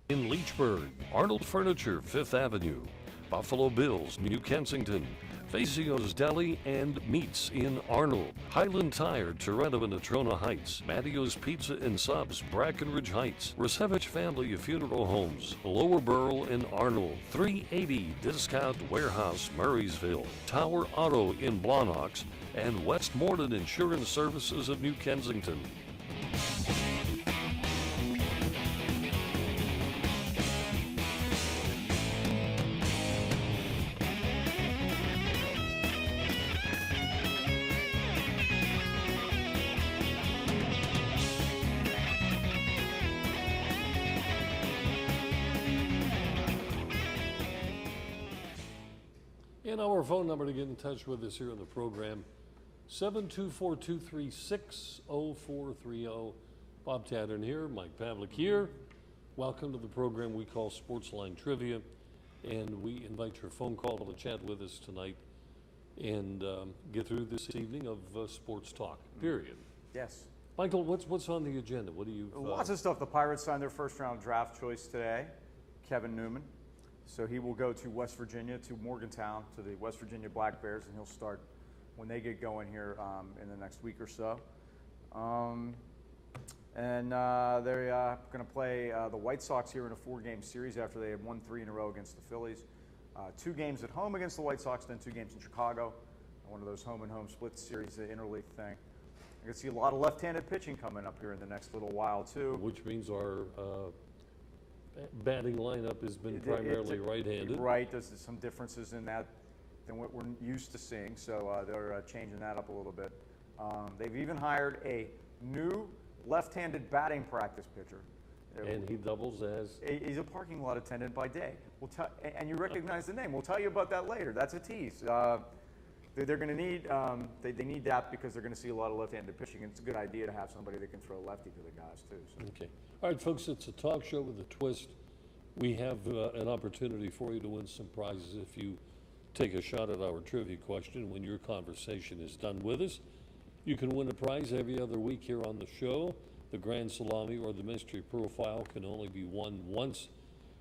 in Leechburg, Arnold Furniture, 5th Avenue, Buffalo Bills, New Kensington, Fazio's Deli and Meats in Arnold, Highland Tire, Toronto and Natrona Heights, Mattio's Pizza and Subs, Brackenridge Heights, Resevich Family Funeral Homes, Lower Burl in Arnold, 380 Discount Warehouse, Murraysville, Tower Auto in Blawnox, and Westmoreland Insurance Services of New Kensington. And our phone number to get in touch with us here on the program, 724-236-0430. Bob Tattern here, Mike Pavlik here. Welcome to the program we call Sportsline Trivia, and we invite your phone call to chat with us tonight and get through this evening of sports talk, period. Yes. Michael, what's on the agenda? What do you... Lots of stuff. The Pirates signed their first round draft choice today, Kevin Newman. So he will go to West Virginia, to Morgantown, to the West Virginia Black Bears, and he'll start when they get going here in the next week or so. And they're going to play the White Sox here in a 4-game series after they had won 3 in a row against the Phillies. 2 games at home against the White Sox, then 2 games in Chicago. One of those home-and-home split series, the interleague thing. I can see a lot of left-handed pitching coming up here in the next little while, too. Which means our... batting lineup has been primarily right-handed. Right, there's some differences in that than what we're used to seeing, so they're changing that up a little bit. They've even hired a new left-handed batting practice pitcher. And he doubles as? He's a parking lot attendant by day. And you recognize the name. We'll tell you about that later. That's a tease. They're going to need, they need that because they're going to see a lot of left-handed pitching. And it's a good idea to have somebody that can throw lefty to the guys, too. So. Okay. All right, folks, it's a talk show with a twist. We have an opportunity for you to win some prizes if you take a shot at our trivia question when your conversation is done with us. You can win a prize every other week here on the show. The Grand Salami or the Mystery Profile can only be won once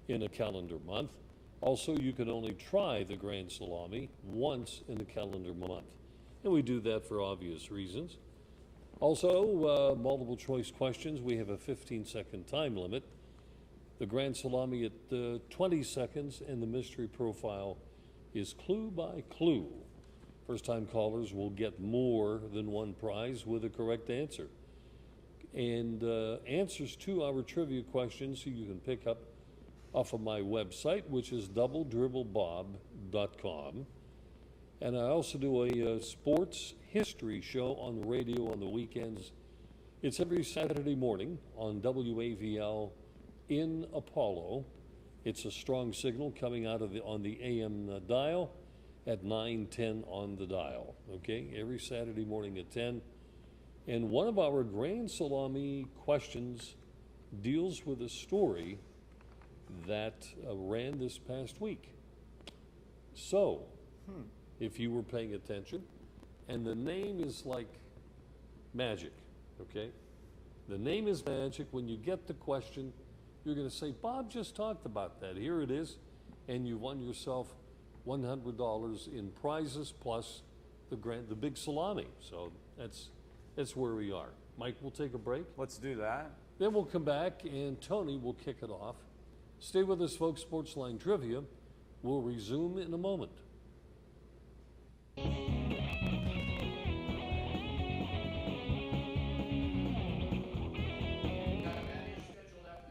in a calendar month. Also, you can only try the Grand Salami once in a calendar month. And we do that for obvious reasons. Also, multiple choice questions. We have a 15-second time limit. The Grand Salami at 20 seconds, and the Mystery Profile is clue by clue. First-time callers will get more than one prize with a correct answer. And answers to our trivia questions you can pick up off of my website, which is doubledribblebob.com. And I also do a sports history show on the radio on the weekends. It's every Saturday morning on WAVL in Apollo. It's a strong signal coming out of on the AM dial at 9:10 on the dial. Okay, every Saturday morning at 10. And one of our Grand Salami questions deals with a story that ran this past week. So, if you were paying attention, and the name is like magic, okay? The name is magic. When you get the question, you're going to say, Bob just talked about that. Here it is. And you won yourself $100 in prizes plus the big salami. So that's where we are. Mike, we'll take a break. Let's do that. Then we'll come back and Tony will kick it off. Stay with us, folks. Sportsline Trivia will resume in a moment.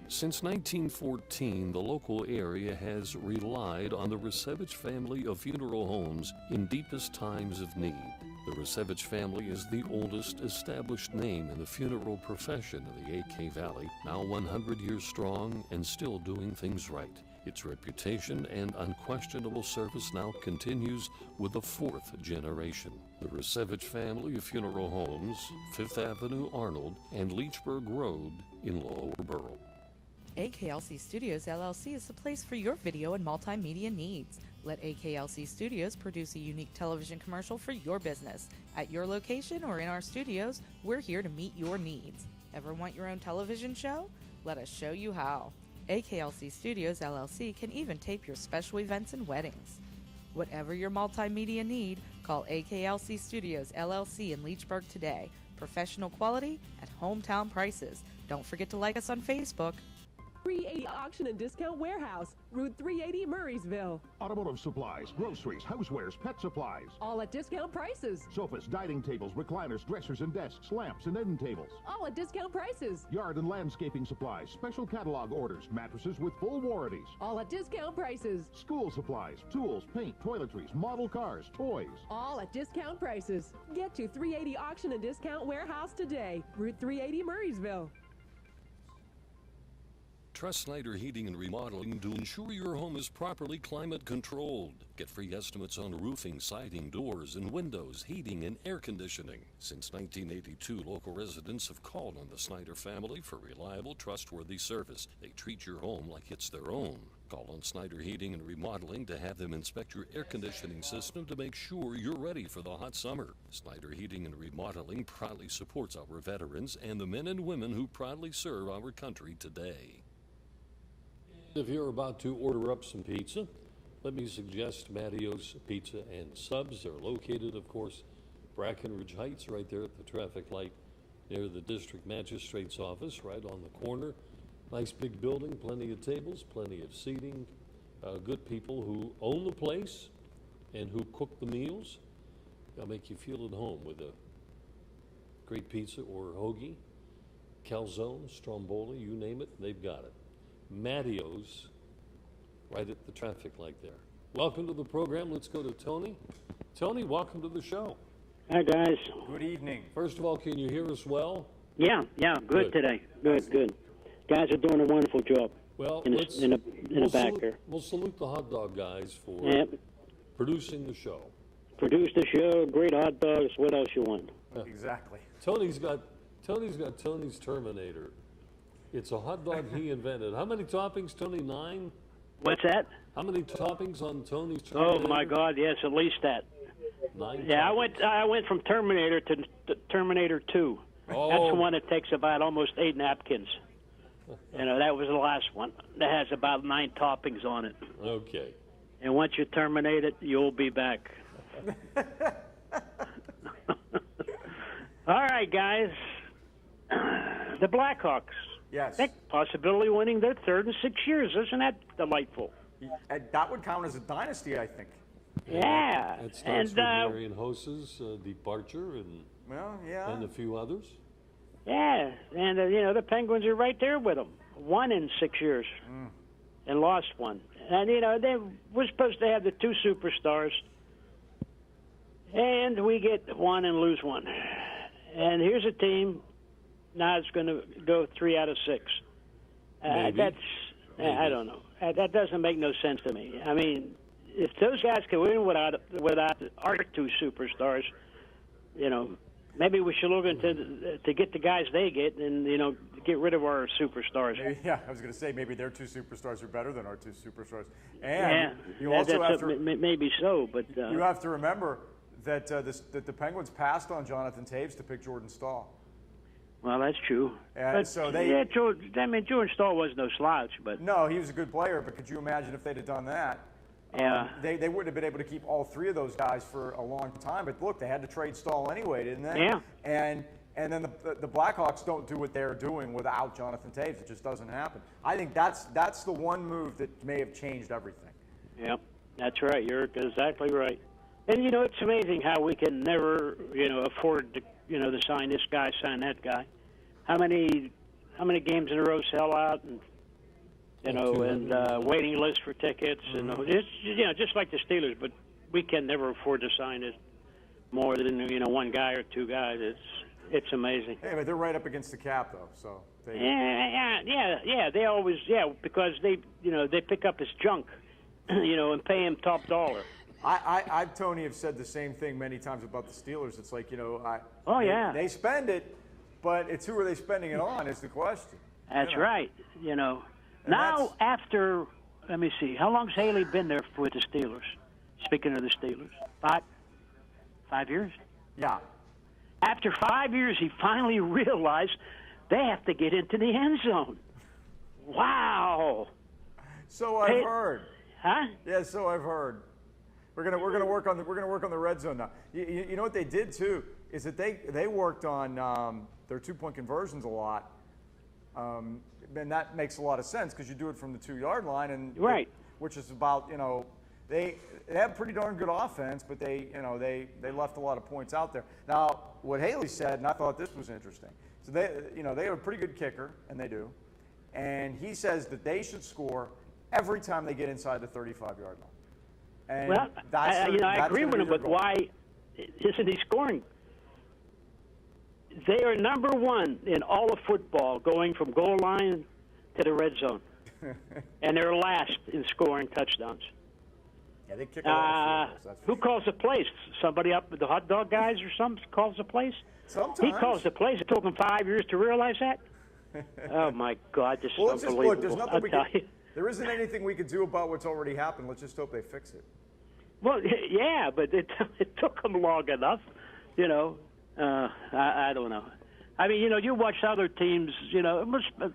Since 1914, the local area has relied on the Resevich family of funeral homes in deepest times of need. The Resevich family is the oldest established name in the funeral profession in the AK Valley, now 100 years strong and still doing things right. Its reputation and unquestionable service now continues with the 4th generation. The Resevich family of funeral homes, 5th Avenue Arnold and Leechburg Road in Lower Burl. AKLC Studios LLC is the place for your video and multimedia needs. Let AKLC Studios produce a unique television commercial for your business. At your location or in our studios, we're here to meet your needs. Ever want your own television show? Let us show you how. AKLC Studios LLC can even tape your special events and weddings. Whatever your multimedia need, call AKLC Studios LLC in Leechburg today. Professional quality at hometown prices. Don't forget to like us on Facebook. 380 Auction and Discount Warehouse, Route 380, Murraysville. Automotive supplies, groceries, housewares, pet supplies. All at discount prices. Sofas, dining tables, recliners, dressers and desks, lamps and end tables. All at discount prices. Yard and landscaping supplies, special catalog orders, mattresses with full warranties. All at discount prices. School supplies, tools, paint, toiletries, model cars, toys. All at discount prices. Get to 380 Auction and Discount Warehouse today, Route 380, Murraysville. Trust Snyder Heating and Remodeling to ensure your home is properly climate controlled. Get free estimates on roofing, siding, doors, and windows, heating, and air conditioning. Since 1982, local residents have called on the Snyder family for reliable, trustworthy service. They treat your home like it's their own. Call on Snyder Heating and Remodeling to have them inspect your air conditioning system to make sure you're ready for the hot summer. Snyder Heating and Remodeling proudly supports our veterans and the men and women who proudly serve our country today. If you're about to order up some pizza, let me suggest Mattio's Pizza and Subs. They're located, of course, Brackenridge Heights, right there at the traffic light near the district magistrate's office, right on the corner. Nice big building, plenty of tables, plenty of seating, good people who own the place and who cook the meals. They'll make you feel at home with a great pizza or hoagie, calzone, stromboli, you name it, they've got it. Mattio's, right at the traffic light there. Welcome to the program. Let's go to Tony. Tony, welcome to the show. Hi, guys. Good evening. First of all, can you hear us well? Yeah, good today. Good. Guys are doing a wonderful job. Well, in the back here. We'll salute the hot dog guys for producing the show. Produce the show, great hot dogs. What else you want? Exactly. Tony's got Tony's Terminator. It's a hot dog he invented. How many toppings, Tony? 9? What's that? How many toppings on Tony's Terminator? Oh my God, yes, at least that. 9 Yeah, toppings. I went from Terminator to Terminator 2. Oh. That's the one that takes about almost 8 napkins. That was the last one. That has about 9 toppings on it. Okay. And once you terminate it, you'll be back. All right, guys. The Blackhawks. Yes. Possibility winning their third in 6 years. Isn't that delightful? That would count as a dynasty, I think. Yeah. It starts with Marion Hose's departure and a few others. Yeah, and the Penguins are right there with them. 1 in 6 years, and lost 1. And they were supposed to have the 2 superstars, and we get 1 and lose 1. And here's a team. Now it's going to go 3 out of 6. Maybe. I don't know. That doesn't make no sense to me. I mean, if those guys can win without our 2 superstars, maybe we should look into to get the guys they get and get rid of our superstars. Maybe, yeah, I was going to say maybe their 2 superstars are better than our 2 superstars. And you also have to maybe so, but you have to remember that that the Penguins passed on Jonathan Taves to pick Jordan Stahl. Well, that's true. And so Jordan Stahl was no slouch, but no, he was a good player. But could you imagine if they'd have done that? Yeah. They wouldn't have been able to keep all 3 of those guys for a long time. But look, they had to trade Stahl anyway, didn't they? Yeah. And then the Blackhawks don't do what they're doing without Jonathan Taves. It just doesn't happen. I think that's the one move that may have changed everything. Yep, that's right. You're exactly right. And it's amazing how we can never afford to to sign this guy, sign that guy. How many games in a row sell out, and waiting lists for tickets, and just like the Steelers. But we can never afford to sign it more than 1 guy or 2 guys. It's amazing. Hey, but they're right up against the cap though, so they. Yeah. They always because they pick up his junk, and pay him top dollar. I Tony have said the same thing many times about the Steelers. It's like they spend it, but it's who are they spending it on is the question. That's right. Now after, let me see, how long's Haley been there with the Steelers? Speaking of the Steelers, 5 years. Yeah. After 5 years, he finally realized they have to get into the end zone. Wow. So I've heard. Huh? Yeah, so I've heard. We're gonna work on the red zone now. You know what they did too is that they worked on their 2-point conversions a lot, and that makes a lot of sense because you do it from the 2-yard line, and right, which is about they have pretty darn good offense, but they left a lot of points out there. Now what Haley said, and I thought this was interesting. So they have a pretty good kicker, and they do, and he says that they should score every time they get inside the 35-yard line. And well, I agree with him, but goal. why isn't he scoring? They are number 1 in all of football, going from goal line to the red zone, and they're last in scoring touchdowns. Yeah, they kick a lot of field goals, that's for Who sure. calls the plays? Somebody up with the hot dog guys or something calls the plays? Sometimes. He calls the plays. It took him 5 years to realize that. Oh my God, this Well, is let's just unbelievable. look. There's nothing I'll we tell can. you. There isn't anything we could do about what's already happened. Let's just hope they fix it. Well, yeah, but it took them long enough. I don't know. I mean, you watch other teams.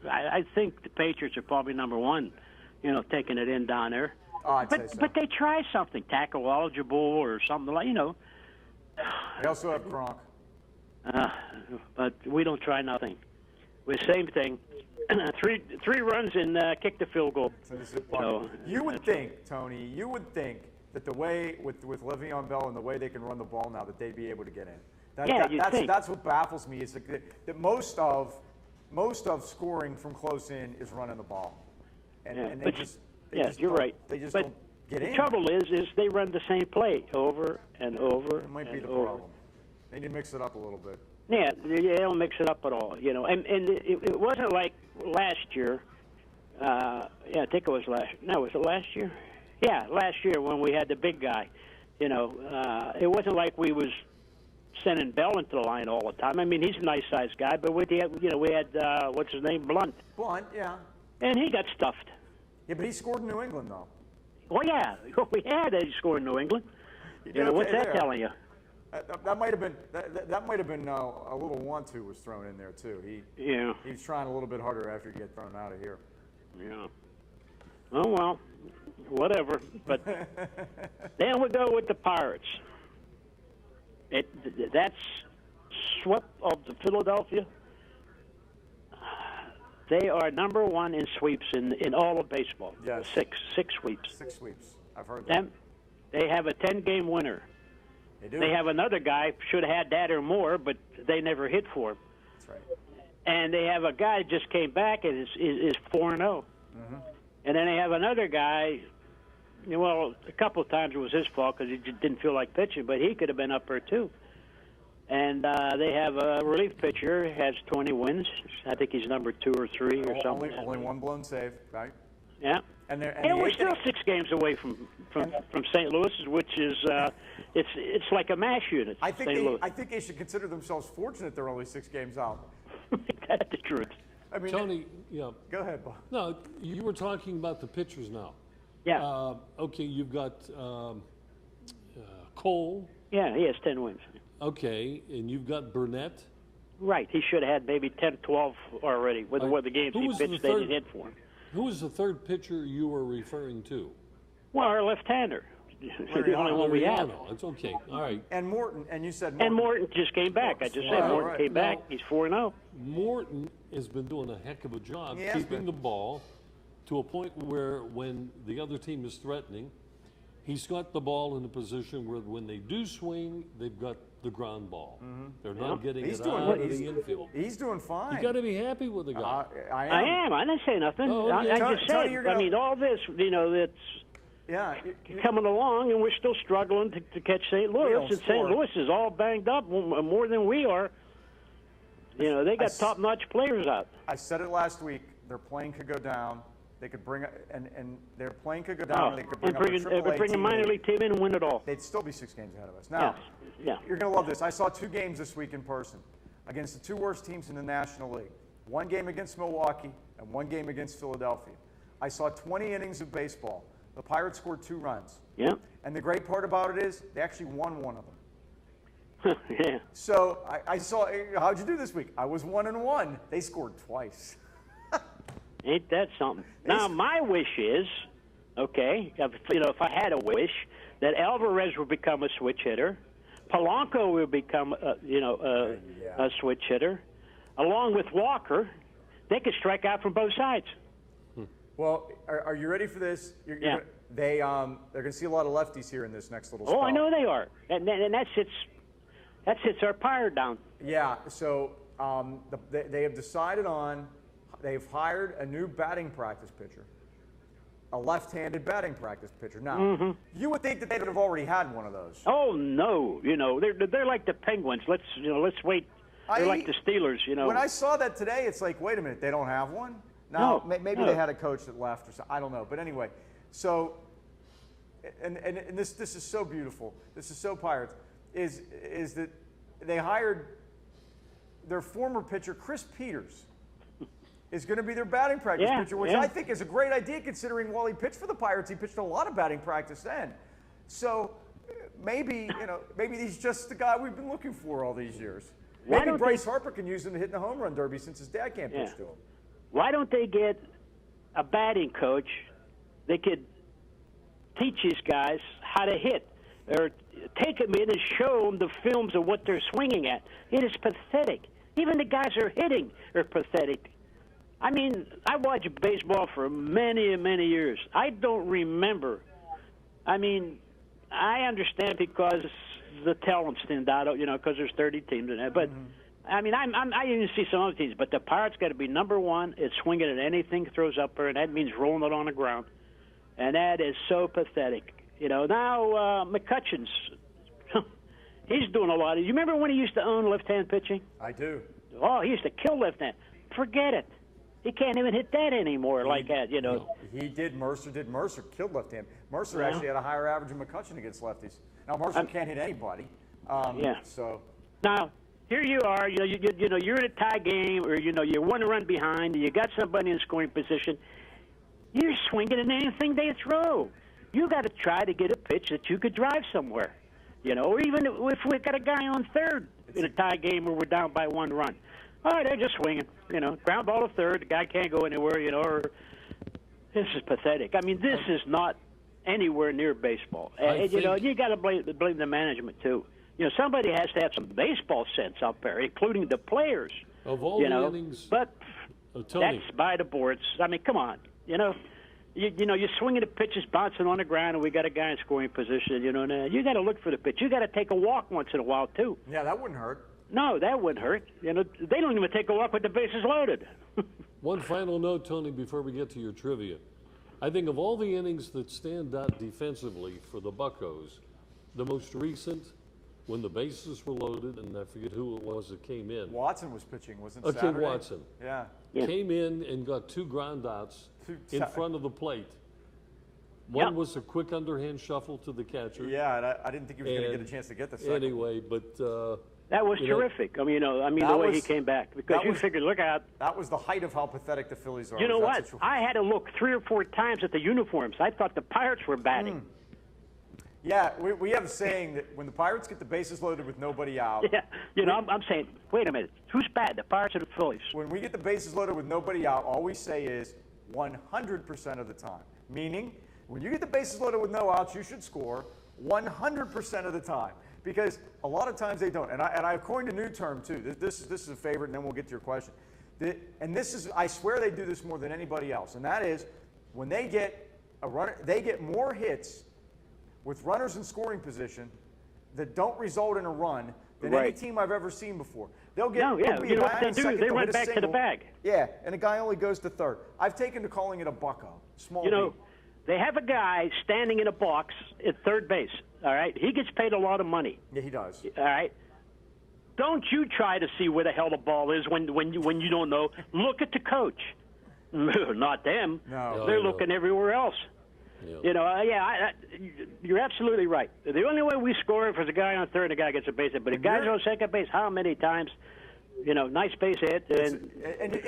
I think the Patriots are probably number 1. Taking it in down there. Oh, I'd say so. But they try something, tackle eligible or something like. They also have Gronk. But we don't try nothing. The same thing. three runs and kick the field goal. So you would think, Tony, that the way with Le'Veon Bell and the way they can run the ball now, that they'd be able to get in. That's what baffles me is that most of scoring from close in is running the ball, and they just you're right. They just but don't get in. The trouble is they run the same play over and over. It might be and the over. problem. They need to mix it up a little bit. Yeah, they don't mix it up at all, And it wasn't like last year. I think it was last. No, was it last year? Yeah, last year when we had the big guy. It wasn't like we was sending Bell into the line all the time. I mean, he's a nice-sized guy, but we had what's his name, Blunt. Blunt, yeah. And he got stuffed. Yeah, but he scored in New England though. Well, yeah, we had a score in New England. What's that telling you? That might have been a little 1-2 was thrown in there too. He was trying a little bit harder after he get thrown out of here. Yeah. Oh well, whatever. But then we go with the Pirates. That's swept of the Philadelphia. They are number 1 in sweeps in all of baseball. Yes. Six sweeps. 6 sweeps. I've heard that. They have a 10-game winner. They do. They have another guy, should have had that or more, but they never hit for him. That's right. And they have a guy that just came back and is 4-0. Mm-hmm. And then they have another guy, well, a couple of times it was his fault because he just didn't feel like pitching, but he could have been up there too. And they have a relief pitcher, has 20 wins. I think he's number 2 or 3 or something. Only one blown save, right? Yeah. And we're still 6 games away from St. Louis, which is it's like a mash unit. I think they should consider themselves fortunate they're only 6 games out. That's the truth. I mean, Tony, yeah. Go ahead, Bob. No, you were talking about the pitchers now. Yeah. Okay, you've got Cole. Yeah, he has 10 wins. Okay, and you've got Burnett. Right. He should have had maybe 10, 12 already with the games he pitched. They didn't hit for him. Who was the third pitcher you were referring to? Well, our left-hander. The only one we have. It's okay. All right. And Morton, and you said Morton. And Morton just came back. I just said Morton came back. He's 4-0. Morton has been doing a heck of a job keeping the ball to a point where when the other team is threatening, he's got the ball in a position where when they do swing, they've got the ground ball. Mm-hmm. They're not getting it out of the infield. He's doing fine. You got to be happy with the guy. I am. I didn't say nothing. Oh, okay. I just said. I mean, all this, that's coming along, and we're still struggling to catch St. Louis. And St. Louis is all banged up more than we are. They got top-notch players out. I said it last week. Their plane could go down. They could bring and their plane could go down. And they could bring a minor league team in and win it all. They'd still be 6 games ahead of us. Now, you're going to love this. I saw 2 games this week in person against the 2 worst teams in the National League. 1 game against Milwaukee and 1 game against Philadelphia. I saw 20 innings of baseball. The Pirates scored 2 runs. Yeah. And the great part about it is they actually won 1 of them. Yeah. So I saw. How'd you do this week? I was 1-1. They scored twice. Ain't that something? Now, my wish is, okay, if I had a wish, that Alvarez would become a switch hitter, Polanco would become, a switch hitter, along with Walker. They could strike out from both sides. Well, are you ready for this? Yeah. They're going to see a lot of lefties here in this next little spell. Oh, I know they are, and that sits our Pirate down. Yeah. So they have decided on. They've hired a new batting practice pitcher, a left-handed batting practice pitcher. Now, you would think that they would have already had one of those. Oh no, they're like the Penguins. Let's wait. They're like the Steelers. When I saw that today, it's like, wait a minute, they don't have one. Now, maybe they had a coach that left or something. I don't know. But anyway, so, and this is so beautiful. This is so Pirates. Is that they hired their former pitcher, Chris Peters, is going to be their batting practice pitcher, which I think is a great idea considering while he pitched for the Pirates, he pitched a lot of batting practice then. So maybe he's just the guy we've been looking for all these years. Maybe Bryce Harper can use him to hit in the home run derby since his dad can't pitch to him. Why don't they get a batting coach? They could teach these guys how to hit, or take them in and show them the films of what they're swinging at. It is pathetic. Even the guys who are hitting are pathetic. I mean, I watched baseball for many, many years. I don't remember. I mean, I understand because the talent's thinned out, because there's 30 teams in there. But, I mean, I even see some other teams. But the Pirates got to be number one. It's swinging at anything throws up there, and that means rolling it on the ground. And that is so pathetic. Now McCutcheon's, he's doing a lot. You remember when he used to own left-hand pitching? I do. Oh, he used to kill left-hand. Forget it. He can't even hit that anymore like that, He did. Mercer killed left-hand. Mercer actually had a higher average than McCutcheon against lefties. Now, Mercer can't hit anybody. So now, here you are, you're in a tie game, or, you're 1 run behind, and you got somebody in scoring position. You're swinging at anything they throw. You got to try to get a pitch that you could drive somewhere, or even if we got a guy on third in a tie game where we're down by 1 run. All right, they're just swinging, ground ball to third. The guy can't go anywhere, or this is pathetic. I mean, this is not anywhere near baseball. And, you got to blame the management too. Somebody has to have some baseball sense up there, including the players. Of all the innings, but Tony, that's by the boards. I mean, come on, you're swinging the pitches, bouncing on the ground, and we got a guy in scoring position. Now you got to look for the pitch. You got to take a walk once in a while too. Yeah, that wouldn't hurt. No, that wouldn't hurt. They don't even take a walk with the bases loaded. One final note, Tony, before we get to your trivia. I think of all the innings that stand out defensively for the Buccos, the most recent, when the bases were loaded, and I forget who it was that came in. Watson was pitching, wasn't it? Okay, Saturday? Watson. Yeah. Came in and got 2 ground outs in front of the plate. One was a quick underhand shuffle to the catcher. Yeah, and I didn't think he was going to get a chance to get the second. Anyway, but that was terrific. I mean, the way he came back, because you figured, look out. That was the height of how pathetic the Phillies are. You know what? I had to look 3 or 4 times at the uniforms. I thought the Pirates were batting. Yeah, we have a saying that when the Pirates get the bases loaded with nobody out. Yeah, I'm saying, wait a minute, who's bad, the Pirates or the Phillies? When we get the bases loaded with nobody out, all we say is 100% of the time. Meaning, when you get the bases loaded with no outs, you should score 100% of the time. Because a lot of times they don't. And I coined a new term too. This is a favorite, and then we'll get to your question. And this is, I swear they do this more than anybody else. And that is, when they get a runner, they get more hits with runners in scoring position that don't result in a run than any team I've ever seen before. They'll get you know what they do? They run back to the bag. Yeah, and a guy only goes to third. I've taken to calling it a bucko. Small beat. They have a guy standing in a box at third base, all right? He gets paid a lot of money. Yeah, he does. All right? Don't you try to see where the hell the ball is when you don't know. Look at the coach. Not them. No. They're looking everywhere else. Yeah. You're absolutely right. The only way we score if there's a guy on third and a guy gets a base hit. But if guys are on second base, how many times nice base hit, and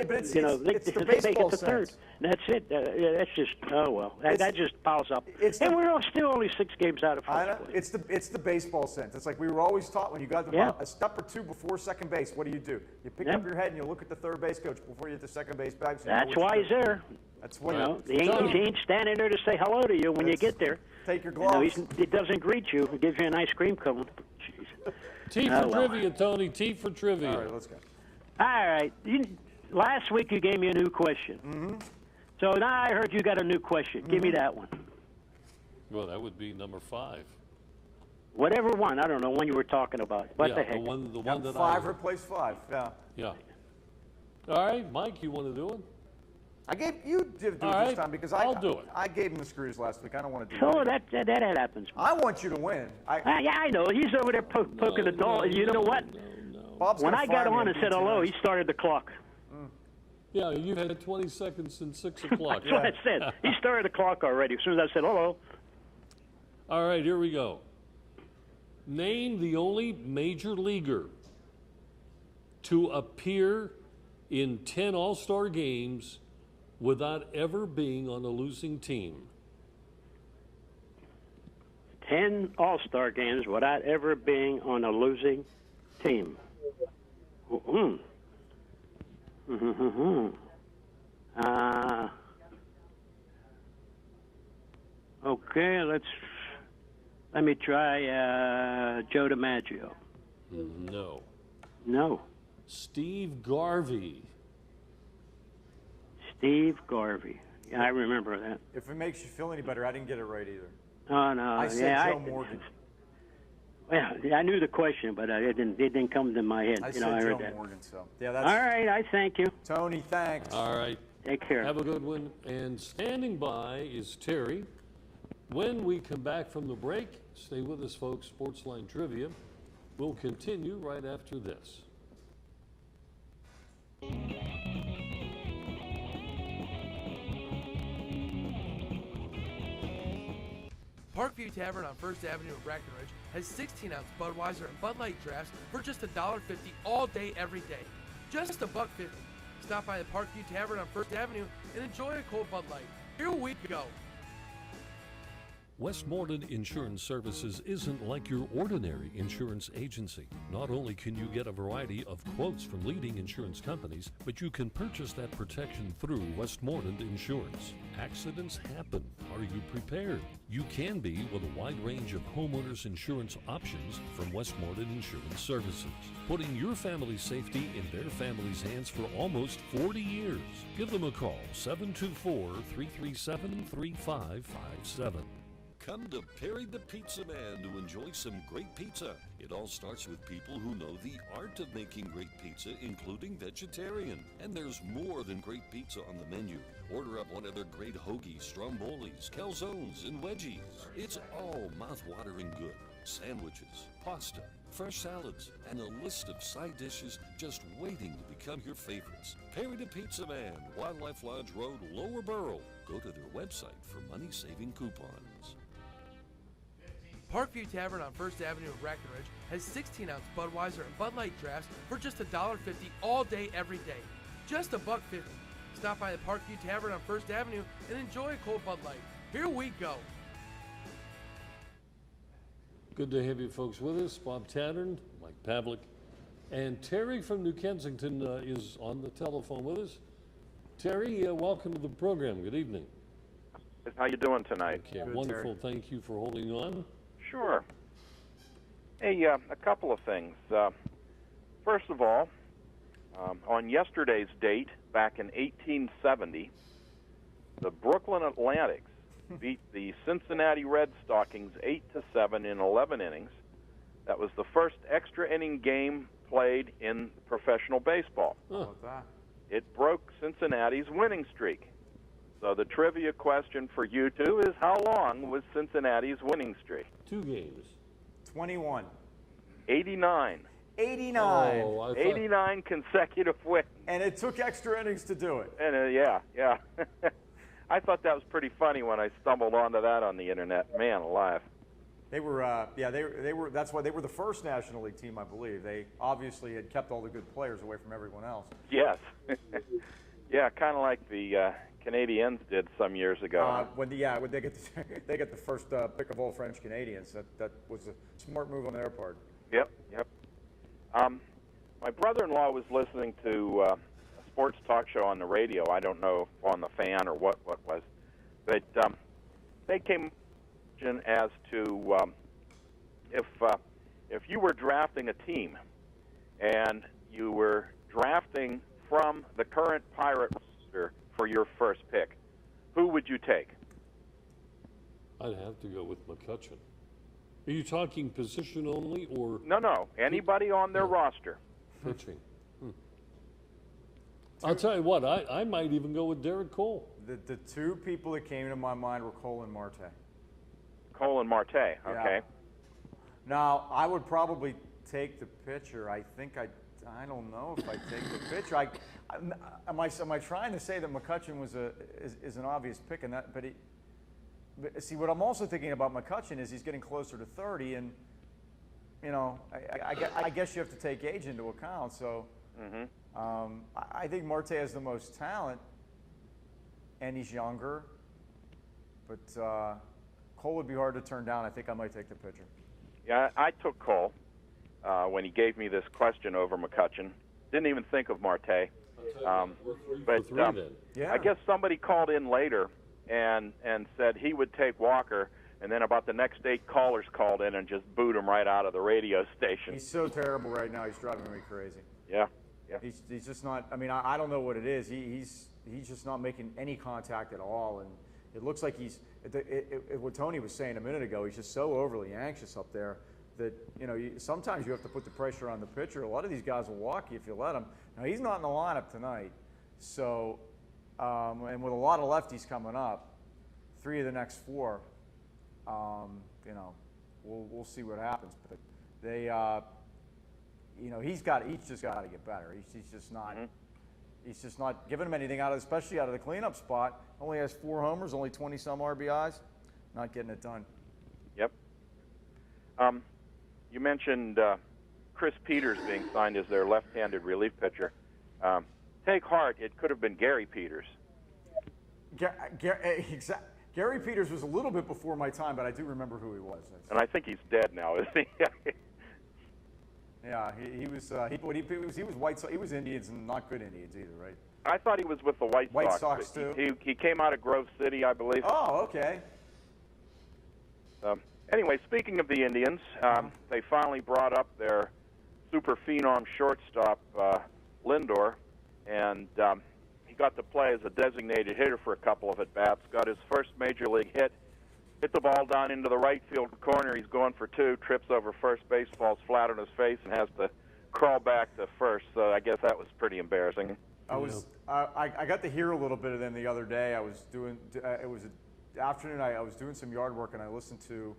but it's they the make it baseball to third. sense. That's it. That's just that just piles up. And we're still only 6 games out of I know. first place. It's the baseball sense. It's like we were always taught when you got a step or two before second base. What do? You pick up your head and you look at the third base coach before you hit the second base bag. So That's why he's there. That's what he ain't standing there to say hello to you when you get there. Take your gloves. He doesn't greet you. He gives you an ice cream cone. T for trivia, Tony. T for trivia. All right, let's go. All right. Last week you gave me a new question. Mm-hmm. So now I heard you got a new question. Give me that one. Well, that would be number 5. Whatever one. I don't know one you were talking about. What yeah, the heck? The one that 5 replaced 5. Yeah. Yeah. All right, Mike, you want to do it? I gave you do it this time because I'll do it. I gave him the screws last week. I don't want to do that. So that happens. I want you to win. Yeah, I know. He's over there poking the doll. You know what? Bob's when I got on and said hello, he started the clock. Yeah, you had 20 seconds and 6 o'clock. That's what I said. He started the clock already. As soon as I said hello. All right, here we go. Name the only major leaguer to appear in 10 All-Star games without ever being on a losing team. 10 All-Star games without ever being on a losing team. Okay, let me try Joe DiMaggio. No. No. Steve Garvey. Steve Garvey. Yeah, I remember that. If it makes you feel any better, I didn't get it right either. Oh, no. I said Joe Morgan. Well, I knew the question, but it didn't come to my head. I said I heard Joe that. Morgan, so yeah, that's all right. I thank you. Tony, thanks. All right. Take care. Have a good one. And standing by is Terry. When we come back from the break, stay with us, folks. Sportsline Trivia will continue right after this. Parkview Tavern on First Avenue in Brackenridge has 16-ounce Budweiser and Bud Light drafts for just $1.50 all day, every day. Just $1.50. Stop by the Parkview Tavern on First Avenue and enjoy a cold Bud Light. Here we go. Westmoreland Insurance Services isn't like your ordinary insurance agency. Not only can you get a variety of quotes from leading insurance companies, but you can purchase that protection through Westmoreland Insurance. Accidents happen. Are you prepared? You can be with a wide range of homeowners insurance options from Westmoreland Insurance Services. Putting your family's safety in their family's hands for almost 40 years. Give them a call, 724-337-3557. Come to Perry the Pizza Man to enjoy some great pizza. It all starts with people who know the art of making great pizza, including vegetarian. And there's more than great pizza on the menu. Order up one of their great hoagies, strombolis, calzones, and wedgies. It's all mouth-watering good. Sandwiches, pasta, fresh salads, and a list of side dishes just waiting to become your favorites. Perry the Pizza Man, Wildlife Lodge Road, Lower Borough. Go to their website for money-saving coupons. Parkview Tavern on First Avenue in Brackenridge has 16-ounce Budweiser and Bud Light drafts for just $1.50 all day, every day. Just $1.50. Stop by the Parkview Tavern on First Avenue and enjoy a cold Bud Light. Here we go. Good to have you folks with us. Bob Tattern, Mike Pavlik, and Terry from New Kensington is on the telephone with us. Terry, welcome to the program. Good evening. How you doing tonight? Okay, wonderful. Terry. Thank you for holding on. Sure. Hey, a couple of things. First of all, on yesterday's date, back in 1870, the Brooklyn Atlantics beat the Cincinnati Red Stockings 8-7 in 11 innings. That was the first extra inning game played in professional baseball. How about that? It broke Cincinnati's winning streak. So the trivia question for you two is, how long was Cincinnati's winning streak? 2 games. 21. 89. 89. Oh, 89 consecutive wins. And it took extra innings to do it. And yeah. I thought that was pretty funny when I stumbled onto that on the internet. Man alive. They were, they were. That's why they were the first National League team, I believe. They obviously had kept all the good players away from everyone else. Yes. Yeah, kind of like the Canadiens did some years ago. When they get the first pick of all French Canadians. That was a smart move on their part. Yep. My brother-in-law was listening to a sports talk show on the radio. I don't know if on the Fan or what was, but they came as to if you were drafting a team and you were drafting from the current Pirate roster for your first pick, who would you take? I'd have to go with McCutcheon. Are you talking position only or? No. Anybody on their roster. Pitching. I'll tell you what, I might even go with Derek Cole. The two people that came to my mind were Cole and Marte. Cole and Marte, okay. Yeah. Now, I would probably take the pitcher. I don't know if I take the pitcher. Am I trying to say that McCutcheon is an obvious pick? But see, what I'm also thinking about McCutcheon is he's getting closer to 30, and I guess you have to take age into account. So I think Marte has the most talent, and he's younger. But Cole would be hard to turn down. I think I might take the pitcher. Yeah, I took Cole when he gave me this question over McCutcheon. Didn't even think of Marte. I guess somebody called in later and said he would take Walker, and then about the next 8 callers called in and just booed him right out of the radio station. He's so terrible right now. He's driving me crazy. Yeah. He's just not. I mean, I don't know what it is. He's just not making any contact at all, and it looks like he's. What Tony was saying a minute ago, he's just so overly anxious up there that sometimes you have to put the pressure on the pitcher. A lot of these guys will walk you if you let them. Now he's not in the lineup tonight, so and with a lot of lefties coming up, 3 of the next 4, we'll see what happens. But they, he's just got to get better. He's just not. He's just not giving him anything especially out of the cleanup spot. Only has 4 homers, only 20-some RBIs. Not getting it done. Yep. You mentioned Chris Peters being signed as their left-handed relief pitcher. Take heart, it could have been Gary Peters. Gary Peters was a little bit before my time, but I do remember who he was. And I think he's dead now, isn't he? Yeah, he was White Sox. He was Indians and not good Indians either, right? I thought he was with the White Sox. White Sox too. He came out of Grove City, I believe. Oh, okay. Anyway, speaking of the Indians, they finally brought up their super phenom shortstop Lindor, and he got to play as a designated hitter for a couple of at-bats. Got his first major league hit. Hit the ball down into the right field corner. He's going for 2, trips over first base, falls flat on his face, and has to crawl back to first. So I guess that was pretty embarrassing. I got to hear a little bit of them the other day. I was doing it was an afternoon. I was doing some yard work, and I listened to,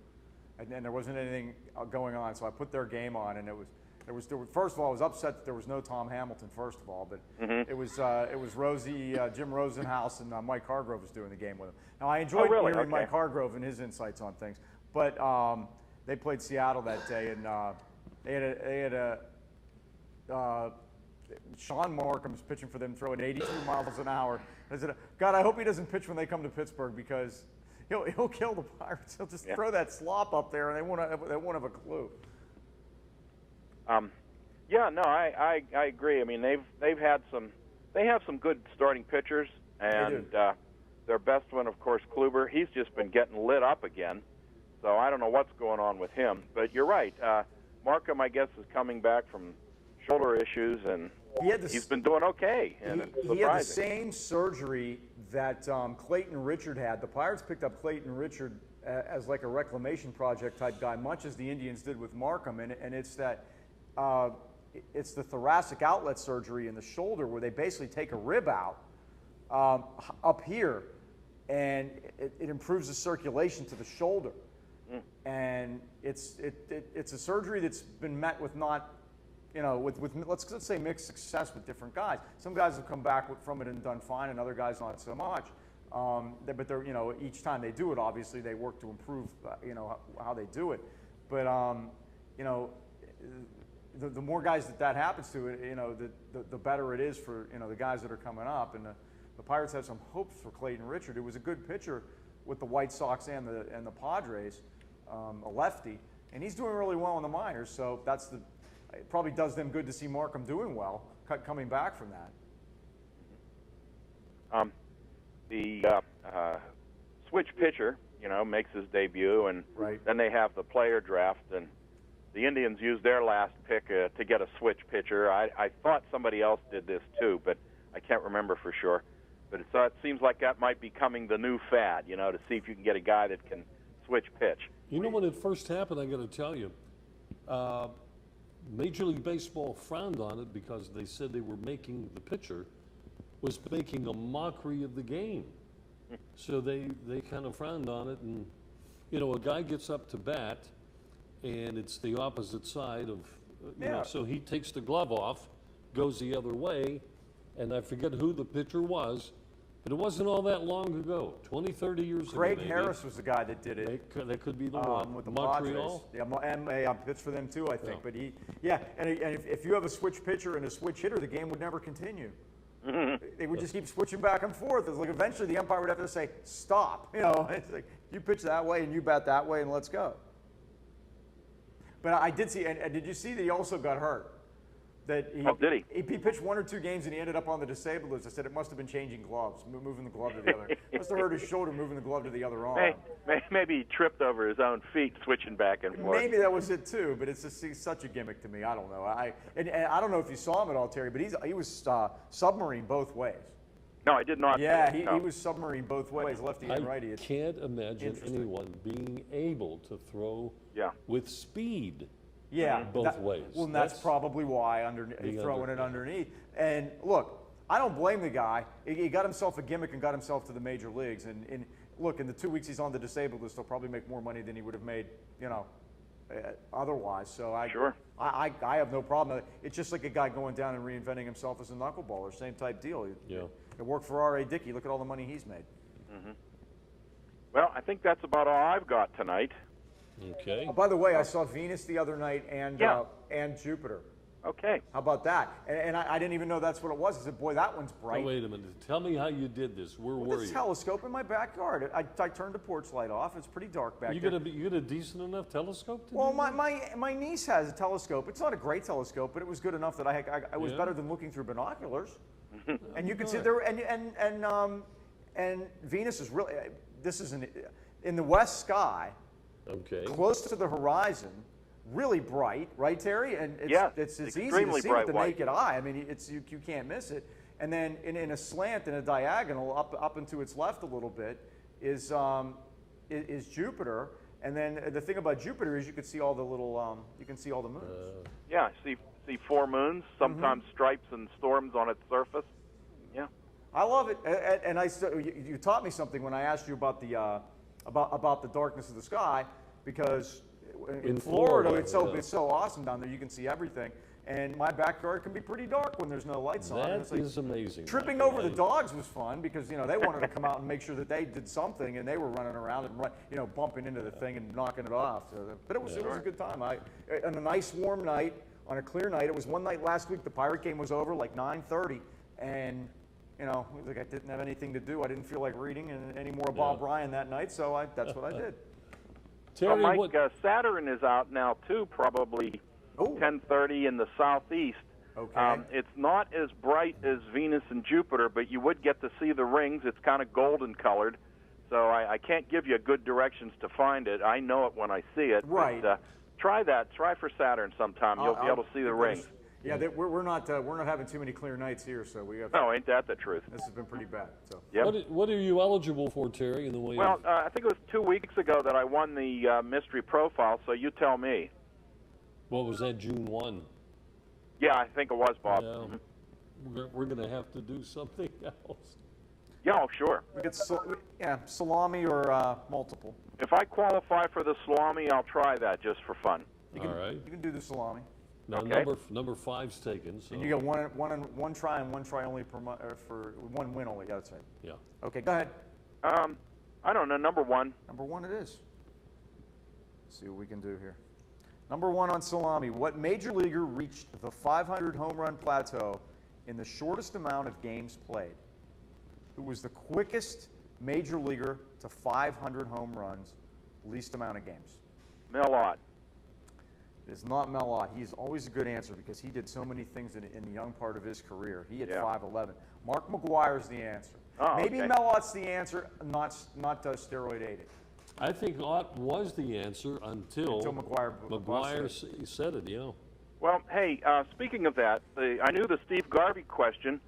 and there wasn't anything going on, so I put their game on, and first of all, I was upset that there was no Tom Hamilton, first of all, but it was Jim Rosenhaus and Mike Hargrove was doing the game with him. Now, I enjoyed hearing Mike Hargrove and his insights on things, but they played Seattle that day, and they had Sean Markham's pitching for them, throwing 82 miles an hour. I said, God, I hope he doesn't pitch when they come to Pittsburgh, because he'll kill the Pirates. He'll just throw that slop up there, and they won't have a clue. I agree. I mean, they have some good starting pitchers, and their best one, of course, Kluber. He's just been getting lit up again, so I don't know what's going on with him. But you're right. Markham, I guess, is coming back from shoulder issues, and he's been doing okay. And he had the same surgery that Clayton Richard had. The Pirates picked up Clayton Richard as like a reclamation project type guy, much as the Indians did with Markham, and it's that. It's the thoracic outlet surgery in the shoulder where they basically take a rib out up here, and it improves the circulation to the shoulder. And it's a surgery that's been met with let's say mixed success with different guys. Some guys have come back from it and done fine, and other guys not so much. But they're, each time they do it, obviously they work to improve, how they do it. But the more guys that happens to, the better it is for the guys that are coming up. And the Pirates have some hopes for Clayton Richard, who was a good pitcher with the White Sox and the Padres, a lefty, and he's doing really well in the minors. So it probably does them good to see Markham doing well, coming back from that. The switch pitcher, makes his debut, and then they have the player draft, and the Indians used their last pick to get a switch pitcher. I thought somebody else did this too, but I can't remember for sure. But it seems like that might be becoming the new fad, to see if you can get a guy that can switch pitch. When it first happened, I got to tell you, Major League Baseball frowned on it because they said they were making the pitcher was making a mockery of the game. So they kind of frowned on it, and a guy gets up to bat, and it's the opposite side of, so he takes the glove off, goes the other way, and I forget who the pitcher was, but it wasn't all that long ago, 20, 30 years ago. Greg Harris was the guy that did it. That could be the one. With the Montreal. Padres. Yeah, and pitched for them too, I think. But and if you have a switch pitcher and a switch hitter, the game would never continue. They would just keep switching back and forth. It's like eventually the umpire would have to say, stop. It's like, you pitch that way and you bat that way and let's go. But I did see, and did you see that he also got hurt? Did he? He pitched 1 or 2 games and he ended up on the disabled list. I said it must have been changing gloves, moving the glove to the other. Must have hurt his shoulder, moving the glove to the other arm. Maybe he tripped over his own feet, switching back and forth. Maybe that was it too, but it's such a gimmick to me. I don't know. And I don't know if you saw him at all, Terry, but he was submarine both ways. No, I did not. Yeah, he was submarine both ways, lefty and righty. I can't imagine anyone being able to throw with speed. Yeah, both ways. Well, and that's probably why he's throwing it underneath. And look, I don't blame the guy. He got himself a gimmick and got himself to the major leagues. And look, in the 2 weeks he's on the disabled list, he'll probably make more money than he would have made, otherwise. So I have no problem. It's just like a guy going down and reinventing himself as a knuckleballer. Same type deal. It worked for R.A. Dickey. Look at all the money he's made. Well, I think that's about all I've got tonight. Okay. Oh, by the way, I saw Venus the other night and Jupiter. Okay. How about that? And I didn't even know that's what it was. I said, boy, that one's bright. Oh, wait a minute. Tell me how you did this. Where were you? With a telescope in my backyard. I turned the porch light off. It's pretty dark back there. You got a decent enough telescope? Well, my niece has a telescope. It's not a great telescope, but it was good enough that I was better than looking through binoculars. And you can see there, and Venus is really, this is in the west sky. Okay. Close to the horizon, really bright, right, Terry? And it's easy to see with the naked eye. I mean, you can't miss it. And then in a slant, in a diagonal, up and to its left a little bit, is Jupiter. And then the thing about Jupiter is you can see all the little, you can see all the moons. Yeah, see 4 moons, sometimes stripes and storms on its surface. Yeah. I love it. And you taught me something when I asked you about the darkness of the sky, because in Florida it's so awesome down there. You can see everything. And my backyard can be pretty dark when there's no lights on. That is amazing. Tripping over the dogs was fun because they wanted to come out and make sure that they did something, and they were running around and bumping into the thing and knocking it off. So, but it was a good time. On a nice warm night, on a clear night. It was one night last week. The Pirate game was over like 9:30, and like I didn't have anything to do. I didn't feel like reading any more Bob Ryan that night, so that's what I did. Terry, Mike, Saturn is out now too, probably 10:30 in the southeast. Okay. It's not as bright as Venus and Jupiter, but you would get to see the rings. It's kind of golden colored, so I can't give you good directions to find it. I know it when I see it. Right. But, try that. Try for Saturn sometime. You'll be able to see the rings. Yeah, we're not having too many clear nights here, so we have. No, ain't that the truth? This has been pretty bad. So. Yep. What are you eligible for, Terry? In the way. Well, I think it was 2 weeks ago that I won the mystery profile. So you tell me. What was that? June 1. Yeah, I think it was, Bob. Yeah. We're going to have to do something else. Yeah, oh, sure. We get salami or multiple. If I qualify for the salami, I'll try that just for fun. All right. You can do the salami. Now number 5's taken. So. And you get one try and one try only per month, or for one win only. That's right. Yeah. Okay, go ahead. I don't know, number one. Number one it is. Let's see what we can do here. Number one on salami. What major leaguer reached the 500 home run plateau in the shortest amount of games played? Who was the quickest major leaguer to 500 home runs, least amount of games? Mel Ott. It is not Mel Ott. He's always a good answer because he did so many things in the young part of his career. He hit 5'11". Mark McGuire's the answer. Oh, Maybe okay. Mel Ott's the answer, not steroid aided. I think Ott was the answer until McGuire said it, yeah. Well, hey, speaking of that, I knew the Steve Garvey question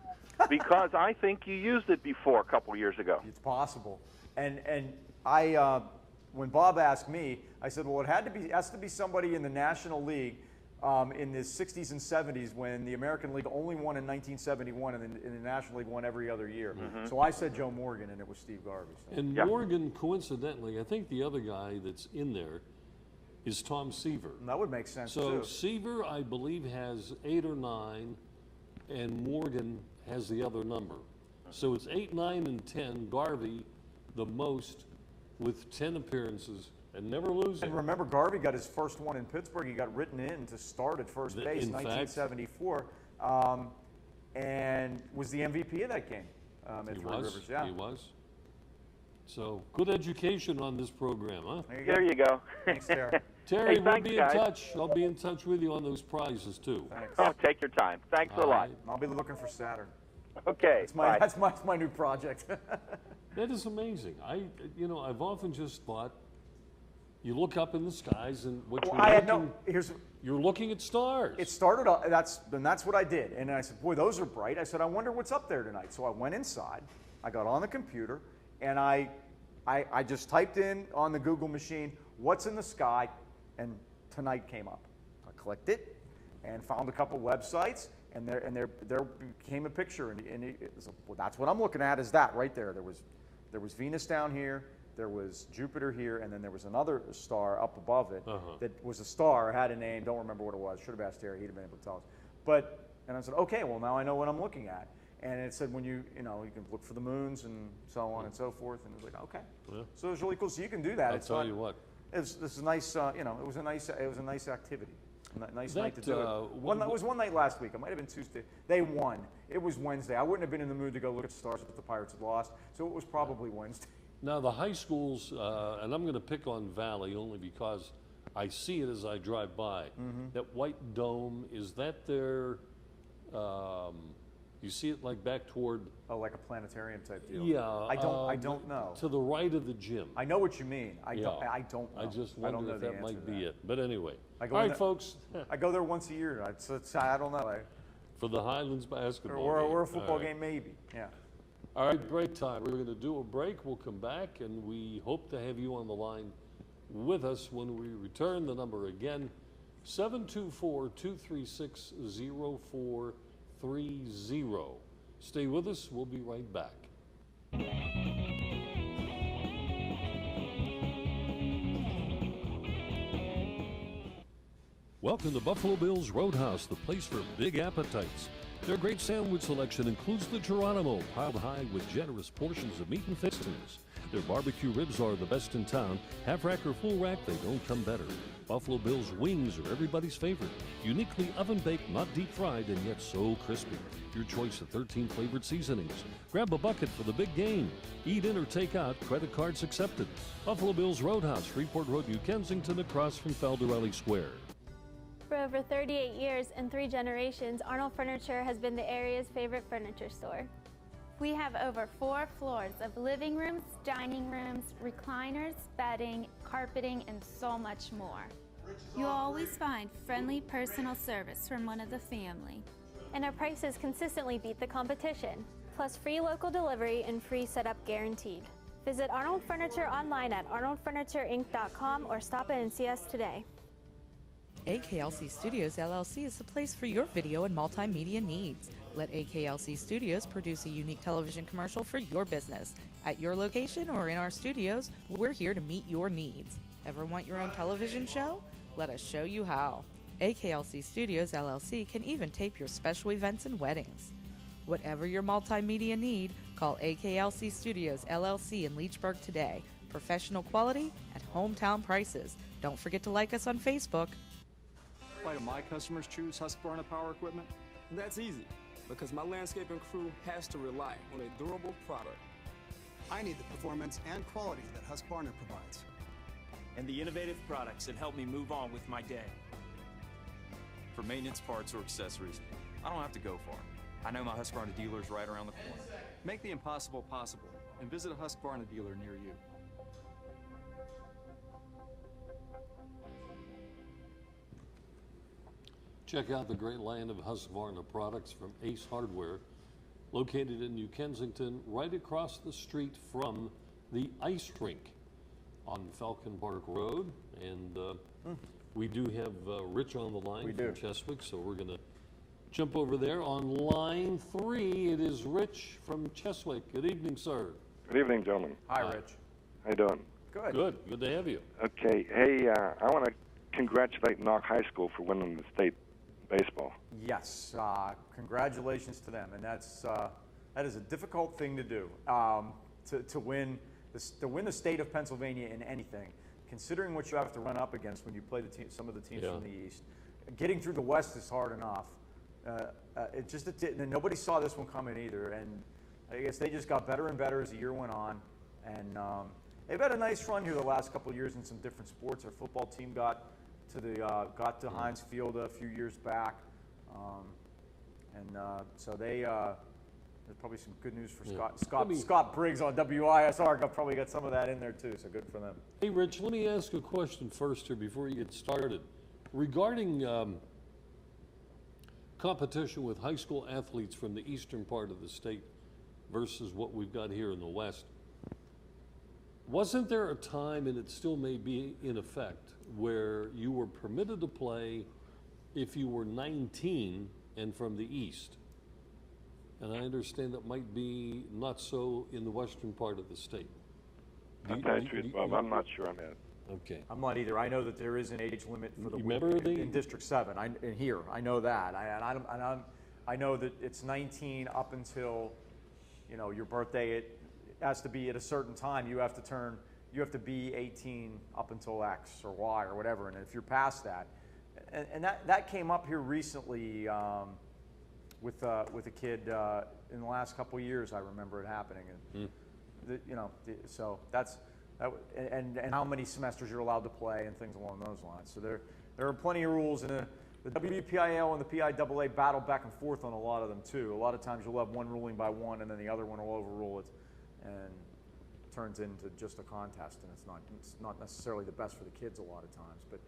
because I think you used it before a couple years ago. It's possible. And I, when Bob asked me, I said, well, it has to be somebody in the National League in the 60s and 70s when the American League only won in 1971 and the National League won every other year. Mm-hmm. So I said Joe Morgan, and it was Steve Garvey. So. And Morgan, coincidentally, I think the other guy that's in there is Tom Seaver. And that would make sense, so too. Seaver, I believe, has 8 or 9, and Morgan has the other number. So it's 8, 9, and 10. Garvey, the most, with 10 appearances and never losing. And remember, Garvey got his first one in Pittsburgh. He got written in to start at first base in 1974, and was the MVP of that game at Three Rivers. Yeah, he was. So good education on this program, huh? There you go. Thanks, Terry. Terry, Hey, we'll thanks, be guys. in touch. I'll be in touch with you on those prizes too. Thanks. Oh, take your time. Thanks a All lot. right. I'll be looking for Saturn. Okay. Bye. That's my new project. That is amazing. I've often just thought, you look up in the skies and you're looking at stars. It started. That's what I did, and I said, "Boy, those are bright." I said, "I wonder what's up there tonight." So I went inside. I got on the computer, and I just typed in on the Google machine, "What's in the sky?" and tonight came up. I clicked it, and found a couple websites, and there became a picture, and that's what I'm looking at. Is that right there? There was Venus down here. There was Jupiter here, and then there was another star up above it that was a star, had a name, don't remember what it was. Should have asked Terry, he'd have been able to tell us. And I said, okay, well, now I know what I'm looking at. And it said when you can look for the moons and so on and so forth. And it was like, okay. Yeah. So it was really cool. So you can do that. I'll tell you what. This is nice, it was a nice activity. Nice night to do it. It was one night last week. It might have been Tuesday. They won. It was Wednesday. I wouldn't have been in the mood to go look at the stars if the Pirates had lost. So it was probably Wednesday. Now, the high schools, and I'm going to pick on Valley only because I see it as I drive by. That white dome, is that their, you see it like back toward? Oh, like a planetarium type deal? Yeah. I don't know. To the right of the gym. I know what you mean. I don't know. I just wonder if that might be it. But anyway. All right, folks. I go there once a year. I don't know. For the Highlands basketball or a football game, maybe. Yeah. All right, break time. We're going to do a break. We'll come back, and we hope to have you on the line with us when we return. The number again, 724-236-0430. Stay with us. We'll be right back. Welcome to Buffalo Bill's Roadhouse, the place for big appetites. Their great sandwich selection includes the Geronimo, piled high with generous portions of meat and fixings. Their barbecue ribs are the best in town. Half rack or full rack, they don't come better. Buffalo Bill's wings are everybody's favorite. Uniquely oven-baked, not deep-fried, and yet so crispy. Your choice of 13 flavored seasonings. Grab a bucket for the big game. Eat in or take out, credit cards accepted. Buffalo Bill's Roadhouse, Freeport Road, New Kensington, across from Felderelli Square. For over 38 years and 3 generations, Arnold Furniture has been the area's favorite furniture store. We have over 4 floors of living rooms, dining rooms, recliners, bedding, carpeting, and so much more. You'll always find friendly personal service from one of the family. And our prices consistently beat the competition, plus free local delivery and free setup guaranteed. Visit Arnold Furniture online at arnoldfurnitureinc.com or stop in and see us today. AKLC Studios LLC is the place for your video and multimedia needs. Let AKLC Studios produce a unique television commercial for your business. At your location or in our studios, we're here to meet your needs. Ever want your own television show? Let us show you how. AKLC Studios LLC can even tape your special events and weddings. Whatever your multimedia need, call AKLC Studios LLC in Leechburg today. Professional quality at hometown prices. Don't forget to like us on Facebook. Why do my customers choose Husqvarna Power Equipment? That's easy, because my landscaping crew has to rely on a durable product. I need the performance and quality that Husqvarna provides. And the innovative products that help me move on with my day. For maintenance parts or accessories, I don't have to go far. I know my Husqvarna dealer is right around the corner. Make the impossible possible and visit a Husqvarna dealer near you. Check out the great line of Husqvarna products from Ace Hardware, located in New Kensington, right across the street from the ice rink on Falcon Park Road. And we do have Rich on the line from Cheswick, so we're going to jump over there. On line 3, it is Rich from Cheswick. Good evening, sir. Good evening, gentlemen. Hi, Rich. How you doing? Good. Good to have you. Okay. Hey, I want to congratulate Knock High School for winning the state baseball. Yes, congratulations to them, and that is a difficult thing to do, to win the state of Pennsylvania in anything, considering what you have to run up against when you play some of the teams from the East. Getting through the West is hard enough. And nobody saw this one coming either, and I guess they just got better and better as the year went on, and they've had a nice run here the last couple of years in some different sports. Our football team got to Heinz Field a few years back, so there's probably some good news for Scott Briggs on WISR. Probably got some of that in there too, so good for them. Hey, Rich, let me ask a question first here before you get started. Regarding competition with high school athletes from the eastern part of the state versus what we've got here in the West, wasn't there a time, and it still may be in effect, where you were permitted to play if you were 19 and from the East? And I understand that might be not so in the western part of the state. I'm not sure on that. Okay. I'm not either. I know that there is an age limit for the in District 7. In here, I know that. I know that it's 19 up until, your birthday. It has to be at a certain time. You have to be 18 up until X or Y or whatever. And if you're past that, and that came up here recently with a kid in the last couple of years. I remember it happening, and so that's. And how many semesters you're allowed to play and things along those lines. So there are plenty of rules, and the WPIL and the PIAA battle back and forth on a lot of them too. A lot of times you'll have one ruling by one, and then the other one will overrule it, and it turns into just a contest, and it's not necessarily the best for the kids a lot of times. But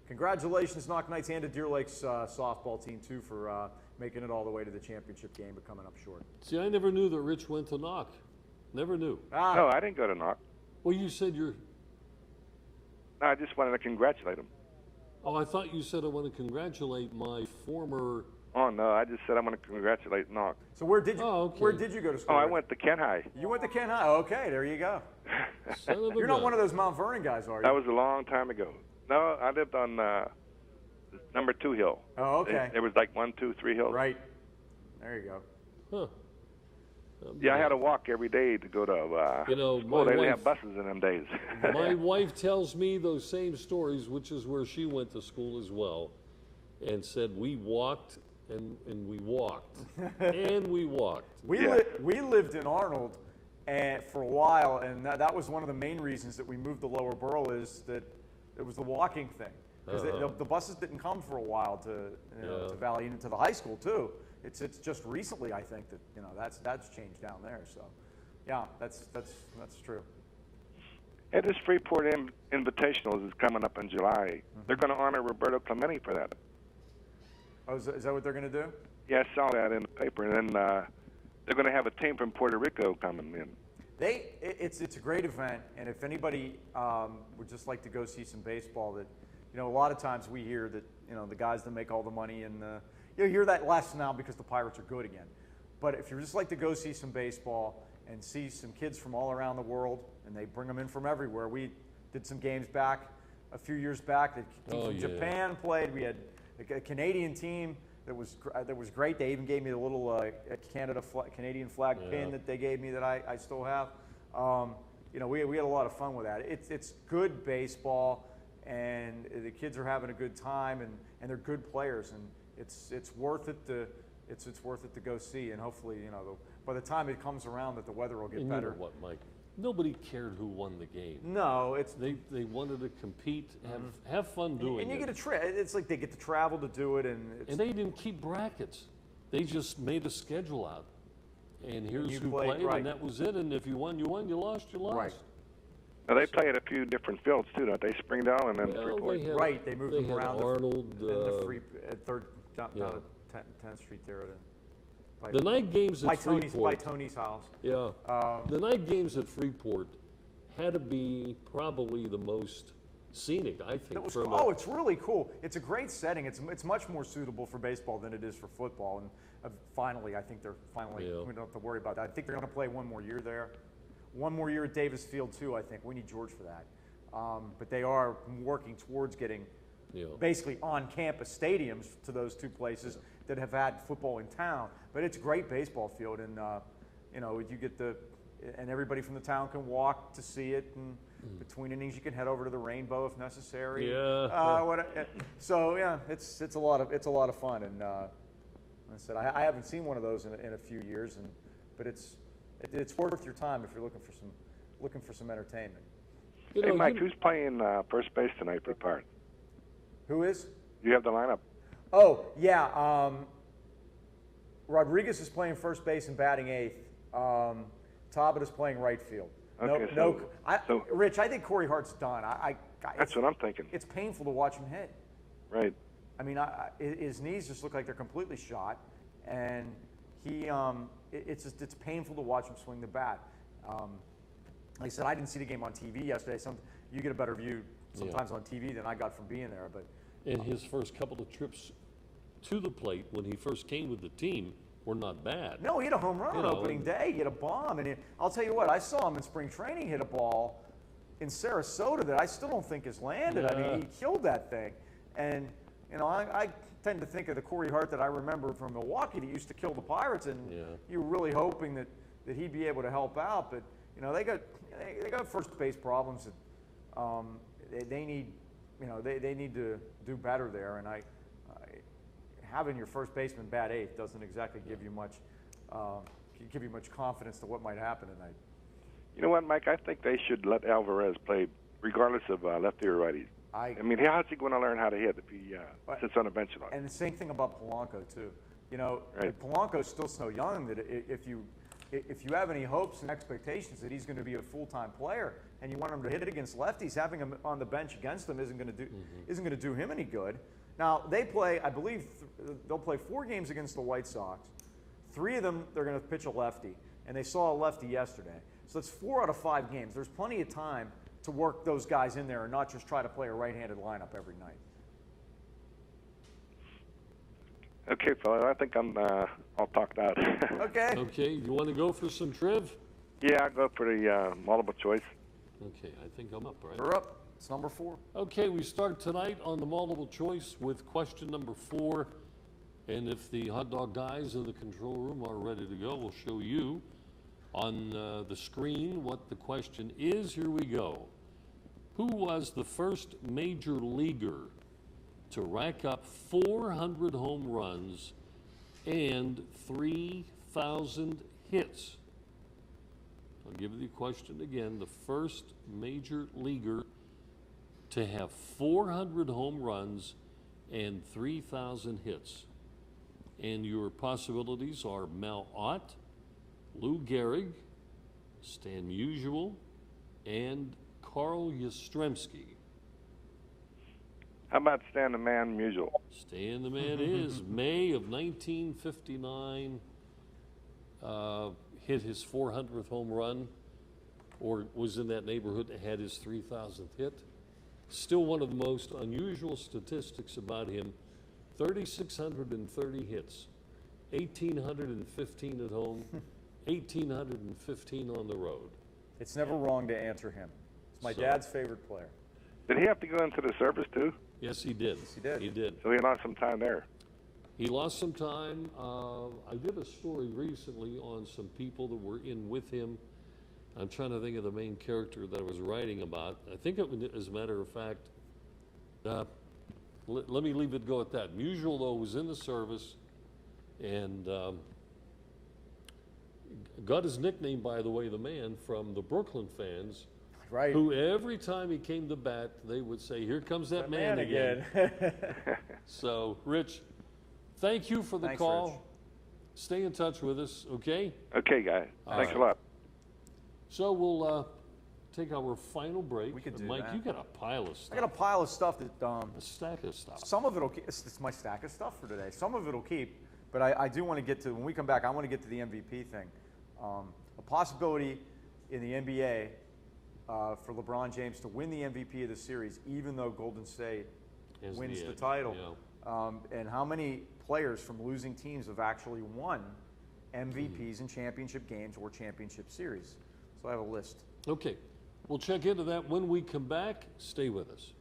congratulations, Knock Knights, and to Deer Lake's softball team too for making it all the way to the championship game, but coming up short. See, I never knew that Rich went to Knock. Never knew. No, I didn't go to Knock. Well, you said you're... No, I just wanted to congratulate him. Oh, I thought you said I want to congratulate my former... Oh, no, I just said I want to congratulate Knock. So where did you go to school? Oh, I went to Kent High. You went to Kent High? Okay, there you go. You're not one of those Mount Vernon guys, are you? That was a long time ago. No, I lived on number 2 hill. Oh, okay. There was like 1, 2, 3 hills. Right. There you go. Huh. Yeah, I had to walk every day to go to. They didn't have buses in them days. My wife tells me those same stories, which is where she went to school as well, and said we walked and we walked and we walked. We lived in Arnold, and for a while, and that was one of the main reasons that we moved to Lower Borough, is that it was the walking thing, because the buses didn't come for a while to Valley and to the high school too. It's just recently, I think, that that's changed down there. So, yeah, that's true. And this Freeport Invitational is coming up in July. They're going to honor Roberto Clemente for that. Oh, is that what they're going to do? Yeah, I saw that in the paper. And then they're going to have a team from Puerto Rico coming in. It's a great event, and if anybody would just like to go see some baseball, that a lot of times we hear that the guys that make all the money and you hear that less now because the Pirates are good again. But if you just like to go see some baseball and see some kids from all around the world, and they bring them in from everywhere. We did some games back a few years back. The team from Japan played. We had a Canadian team. that was great. They even gave me the little Canadian flag pin that they gave me that I still have. We had a lot of fun with that. It's good baseball, and the kids are having a good time, and they're good players, and it's worth it to go see, and hopefully by the time it comes around that the weather will get better. You know what, Mike? Nobody cared who won the game. No, they wanted to compete, have fun doing it. And you get it's like they get to travel to do it, and they didn't keep brackets. They just made a schedule out, and here's who played, right. and that was it. And if you won, you won. You lost, you lost. Right. Now they play at a few different fields too, don't they? Springdale and then Freeport. Right, they moved them around. Arnold, at Third down at 10th Street there. The night games at Freeport. By Tony's house. Yeah. The night games at Freeport had to be probably the most scenic, I think. It's really cool. It's a great setting. It's much more suitable for baseball than it is for football. And finally, I think we don't have to worry about that. I think they're going to play one more year there. One more year at Davis Field, too, I think. We need George for that. But they are working towards getting basically on-campus stadiums to those two places that have had football in town. But it's a great baseball field, and you get and everybody from the town can walk to see it, and between innings you can head over to the Rainbow if necessary. So yeah, it's a lot of fun, and like I said, I haven't seen one of those in a few years, but it's worth your time if you're looking for some entertainment. Hey, Mike, who's playing first base tonight for Park? Who is? You have the lineup. Oh, yeah. Rodriguez is playing first base and batting eighth. Talbot is playing right field. Okay, Rich, I think Corey Hart's done. That's what I'm thinking. It's painful to watch him hit. Right. I mean, his knees just look like they're completely shot, and it's painful to watch him swing the bat. Like I said, I didn't see the game on TV yesterday. You get a better view sometimes on TV than I got from being there. But his first couple of trips to the plate when he first came with the team were not bad. No, he hit a home run on opening day. He hit a bomb, and I'll tell you what, I saw him in spring training hit a ball in Sarasota that I still don't think has landed. I mean, he killed that thing, and I tend to think of the Corey Hart that I remember from Milwaukee that used to kill the Pirates, and you were really hoping that he'd be able to help out, but they got first base problems that they need to do better there, and having your first baseman bat eighth doesn't exactly give you much confidence to what might happen tonight. You know what, Mike? I think they should let Alvarez play regardless of lefty or righty. I mean, how's he going to learn how to hit if he sits on a bench a lot? And the same thing about Polanco too. Right. Polanco's still so young that if you have any hopes and expectations that he's going to be a full-time player, and you want him to hit it against lefties, having him on the bench against them isn't going to do him any good. Now they play, I believe, they'll play 4 games against the White Sox. 3 of them they're going to pitch a lefty, and they saw a lefty yesterday. So it's 4 out of 5 games. There's plenty of time to work those guys in there and not just try to play a right-handed lineup every night. Okay, fella, I think I'm all talked out. Okay. Okay, you want to go for some triv? Yeah, I'll go for the multiple choice. Okay, I think I'm up, right? You're up. It's number 4. Okay, we start tonight on the multiple choice with question number 4. And if the hot dog guys in the control room are ready to go, we'll show you on the screen what the question is. Here we go. Who was the first major leaguer to rack up 400 home runs and 3,000 hits? I'll give you the question again. The first major leaguer to have 400 home runs and 3,000 hits. And your possibilities are Mel Ott, Lou Gehrig, Stan Musial, and Carl Yastrzemski. How about Stan the Man Musial? Stan the Man is May of 1959, hit his 400th home run, or was in that neighborhood and had his 3,000th hit. Still one of the most unusual statistics about him, 3,630 hits, 1,815 at home, 1,815 on the road. It's never wrong to answer him. It's my dad's favorite player. Did he have to go into the service too? Yes, he did. Yes, he did. He did. So he lost some time there. He lost some time. I did a story recently on some people that were in with him. I'm trying to think of the main character that I was writing about. I think it was, as a matter of fact, let me leave it go at that. Musial, though, was in the service and got his nickname, by the way, the man, from the Brooklyn fans. Right. Who every time he came to bat, they would say, "Here comes that man again." So, Rich, thank you for the call. Rich. Stay in touch with us, okay? Okay, guys. Thanks a lot. So we'll take our final break. We could do Mike, that. you got a pile of stuff. I got a pile of stuff that A stack of stuff. some of it'll keep. It's my stack of stuff for today. Some of it'll keep, but I do want to get to, when we come back, I want to get to the MVP thing. A possibility in the NBA for LeBron James to win the MVP of the series, even though Golden State wins the title. Yeah. And how many players from losing teams have actually won MVPs in championship games or championship series? So I have a list. Okay. We'll check into that when we come back. Stay with us.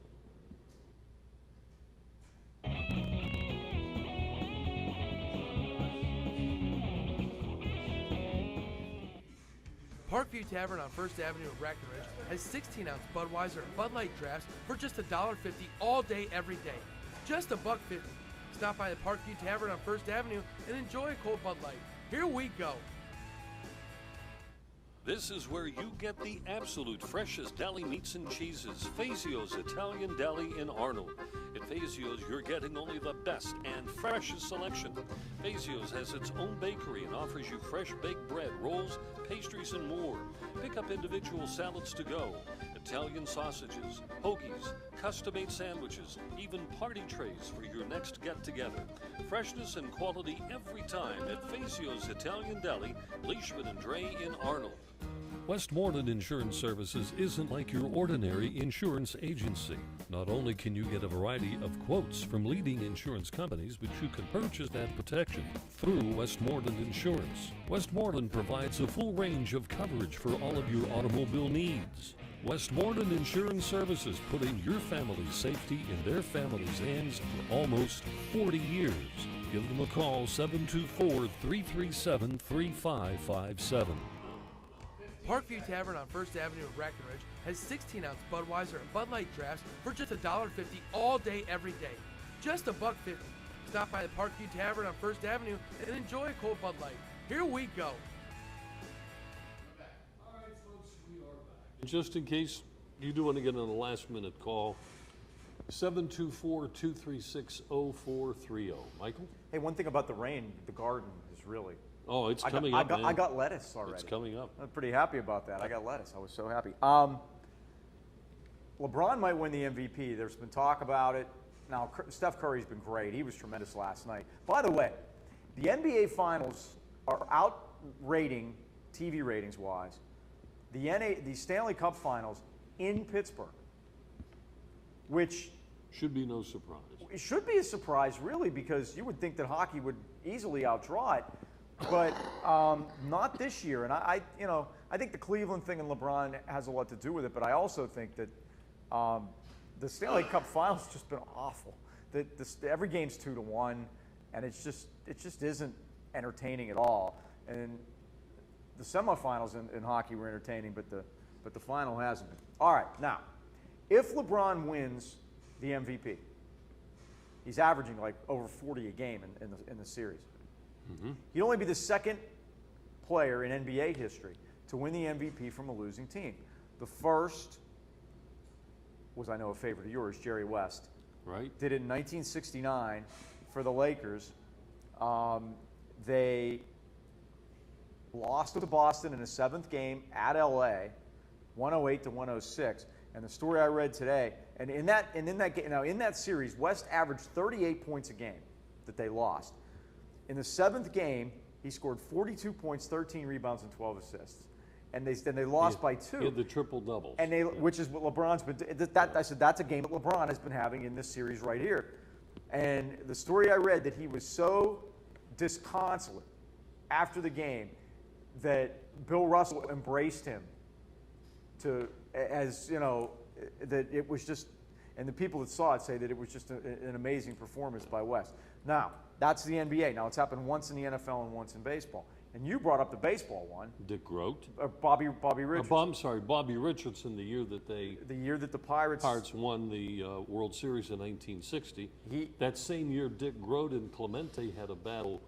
Parkview Tavern on First Avenue in Breckenridge has 16-ounce Budweiser and Bud Light drafts for just $1.50 all day, every day. Just $1.50. Stop by the Parkview Tavern on First Avenue and enjoy a cold Bud Light. Here we go. This is where you get the absolute freshest deli meats and cheeses. Fazio's Italian Deli in Arnold. At Fazio's, you're getting only the best and freshest selection. Fazio's has its own bakery and offers you fresh baked bread, rolls, pastries, and more. Pick up individual salads to go, Italian sausages, hoagies, custom-made sandwiches, even party trays for your next get-together. Freshness and quality every time at Fazio's Italian Deli, Leishman and Dre in Arnold. Westmoreland Insurance Services isn't like your ordinary insurance agency. Not only can you get a variety of quotes from leading insurance companies, but you can purchase that protection through Westmoreland Insurance. Westmoreland provides a full range of coverage for all of your automobile needs. Westmoreland Insurance Services, putting your family's safety in their family's hands for almost 40 years. Give them a call, 724-337-3557. Parkview Tavern on First Avenue in Breckenridge has 16-ounce Budweiser and Bud Light drafts for just $1.50 all day, every day. Just $1.50. Stop by the Parkview Tavern on First Avenue and enjoy a cold Bud Light. Here we go. All right, folks, we are back. Just in case you do want to get on a last-minute call, 724-236-0430. Michael? Hey, one thing about the rain, the garden is really... Oh, it's coming up, man. I got lettuce already. It's coming up. I'm pretty happy about that. I got lettuce. I was so happy. LeBron might win the MVP. There's been talk about it. Now, Steph Curry's been great. He was tremendous last night. By the way, the NBA Finals are outrating, TV ratings-wise, the Stanley Cup Finals in Pittsburgh, which... should be no surprise. It should be a surprise, really, because you would think that hockey would easily outdraw it. But not this year, and I think the Cleveland thing and LeBron has a lot to do with it. But I also think that the Stanley Cup Finals has just been awful. Every game's 2-1, and it just isn't entertaining at all. And the semifinals in hockey were entertaining, but the final hasn't been. All right, now, if LeBron wins the MVP, he's averaging like over 40 a game in the series. Mm-hmm. He'd only be the second player in NBA history to win the MVP from a losing team. The first was, I know, a favorite of yours, Jerry West. Right. Did it in 1969 for the Lakers. They lost to Boston in a seventh game at LA, 108-106. And the story I read today, and in that game, now in that series, West averaged 38 points a game that they lost. In the seventh game, he scored 42 points, 13 rebounds, and 12 assists. And they lost by 2. He had the triple-double. Which is what LeBron's been I said that's a game that LeBron has been having in this series right here. And the story I read that he was so disconsolate after the game that Bill Russell embraced him that it was just, And the people that saw it say that it was just an amazing performance by West. Now, that's the NBA. Now, it's happened once in the NFL and once in baseball. And you brought up the baseball one. Dick Grote. Bobby Richardson. I'm sorry, Bobby Richardson, the year that the Pirates won the World Series in 1960. That same year, Dick Grote and Clemente had a battle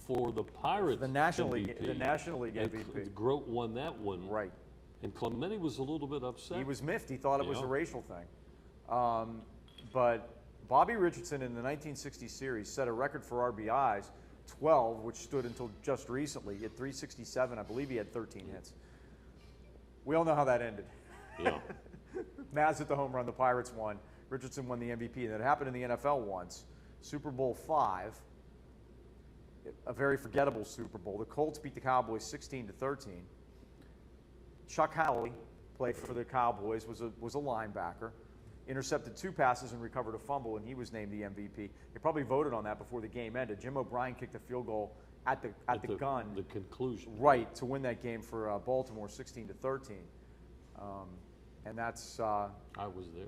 for the Pirates the National MVP. League, the National League MVP. And Grote won that one. Right. And Clemente was a little bit upset. He was miffed. He thought it was a racial thing. But Bobby Richardson in the 1960 series set a record for RBIs, 12, which stood until just recently. He had 367. I believe he had 13 hits. We all know how that ended. Yeah. Maz hit the home run. The Pirates won. Richardson won the MVP. And it happened in the NFL once. Super Bowl V, a very forgettable Super Bowl. The Colts beat the Cowboys 16-13. Chuck Howley played for the Cowboys, was a linebacker. Intercepted 2 passes and recovered a fumble, and he was named the MVP. They probably voted on that before the game ended. Jim O'Brien kicked a field goal at the gun. The conclusion. Right, to win that game for Baltimore 16-13. And that's... I was there.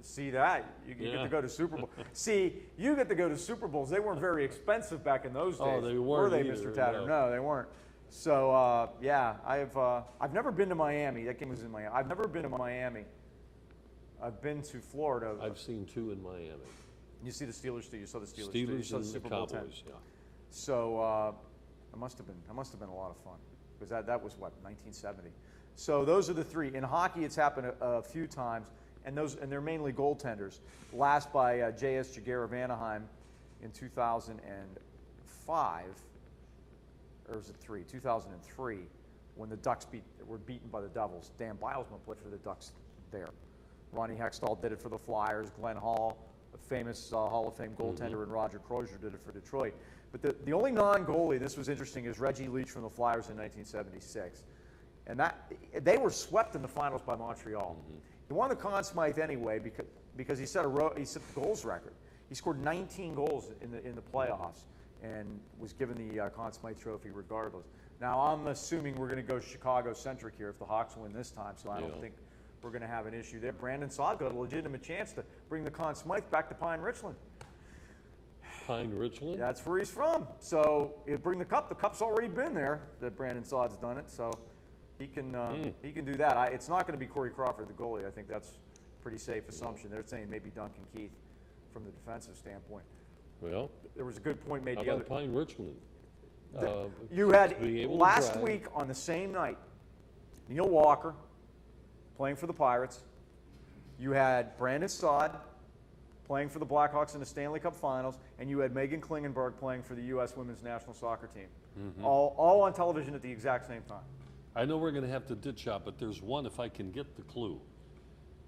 See that? You get to go to Super Bowl. See, you get to go to Super Bowls. They weren't very expensive back in those days. Oh, they weren't Were they, either, Mr. Tatter? No, they weren't. So, yeah, I've never been to Miami. That game was in Miami. I've never been to Miami. I've been to Florida. I've seen 2 in Miami. You see the Steelers too. You saw the Steelers. Steelers you saw and the Super Bowl Cowboys. 10. Yeah. So it must have been a lot of fun because that was what 1970. So those are the 3. In hockey, it's happened a few times, and they're mainly goaltenders. Last by J.S. Jaguar of Anaheim in 2005, or was it 2003, when the Ducks were beaten by the Devils. Dan Bilesman played for the Ducks there. Ronnie Hextall did it for the Flyers. Glenn Hall, a famous Hall of Fame goaltender, and Roger Crozier did it for Detroit. But the only non-goalie, this was interesting, is Reggie Leach from the Flyers in 1976. And they were swept in the finals by Montreal. He won the Conn Smythe anyway because he set the goals record. He scored 19 goals in the playoffs and was given the Conn Smythe Trophy regardless. Now, I'm assuming we're going to go Chicago-centric here if the Hawks win this time, so I don't think we're going to have an issue there. Brandon Saad got a legitimate chance to bring the Conn Smythe back to Pine Richland. Pine Richland? That's where he's from. So he'll bring the cup. The cup's already been there that Brandon Saad's done it, so he can do that. It's not going to be Corey Crawford, the goalie. I think that's a pretty safe assumption. They're saying maybe Duncan Keith from the defensive standpoint. Well, there was a good point made. How about Pine Richland? You had last week on the same night, Neil Walker playing for the Pirates. You had Brandon Saad playing for the Blackhawks in the Stanley Cup Finals, and you had Megan Klingenberg playing for the U.S. Women's National Soccer Team. All on television at the exact same time. I know we're going to have to ditch out, but there's one if I can get the clue.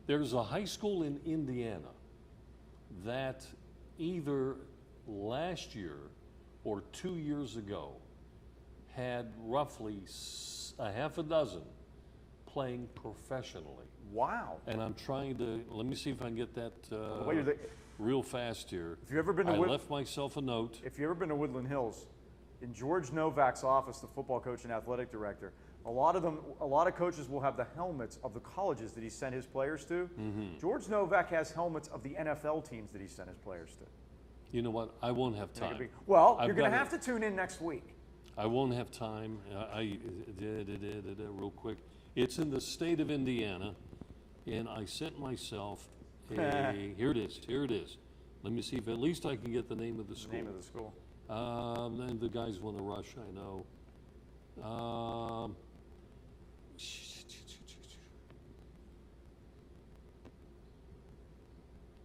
There's a high school in Indiana that either last year or 2 years ago had roughly a half a dozen playing professionally. Wow. And I'm trying to, let me see if I can get that real fast here. If you've ever been to I left myself a note. If you've ever been to Woodland Hills, in George Novak's office, the football coach and athletic director, a lot of coaches will have the helmets of the colleges that he sent his players to. George Novak has helmets of the NFL teams that he sent his players to. You know what? I won't have time. Well, you're going to have to tune in next week. I won't have time. Real quick. It's in the state of Indiana, and I sent myself here it is. Here it is. Let me see if at least I can get the name of the school. The name of the school. And the guys want to rush, I know.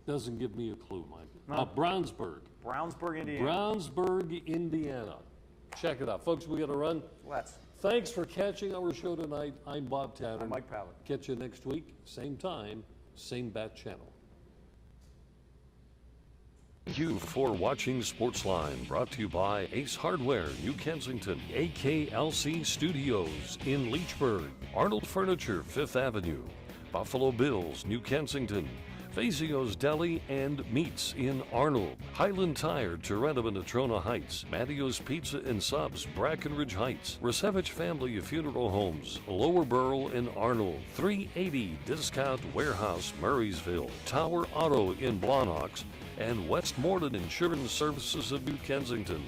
Doesn't give me a clue, Mike. No. Brownsburg. Brownsburg, Indiana. Brownsburg, Indiana. Check it out. Folks, we got to run. Let's. Thanks for catching our show tonight. I'm Bob Tatter. I'm Mike Pallett. Catch you next week, same time, same bat channel. Thank you for watching Sportsline, brought to you by Ace Hardware, New Kensington, AKLC Studios in Leechburg, Arnold Furniture, 5th Avenue, Buffalo Bills, New Kensington, Fazio's Deli and Meats in Arnold, Highland Tire, Toronto and Natrona Heights, Mattio's Pizza and Subs, Brackenridge Heights, Resevich Family Funeral Homes, Lower Burl in Arnold, 380 Discount Warehouse, Murraysville, Tower Auto in Blawnox, and Westmoreland Insurance Services of New Kensington.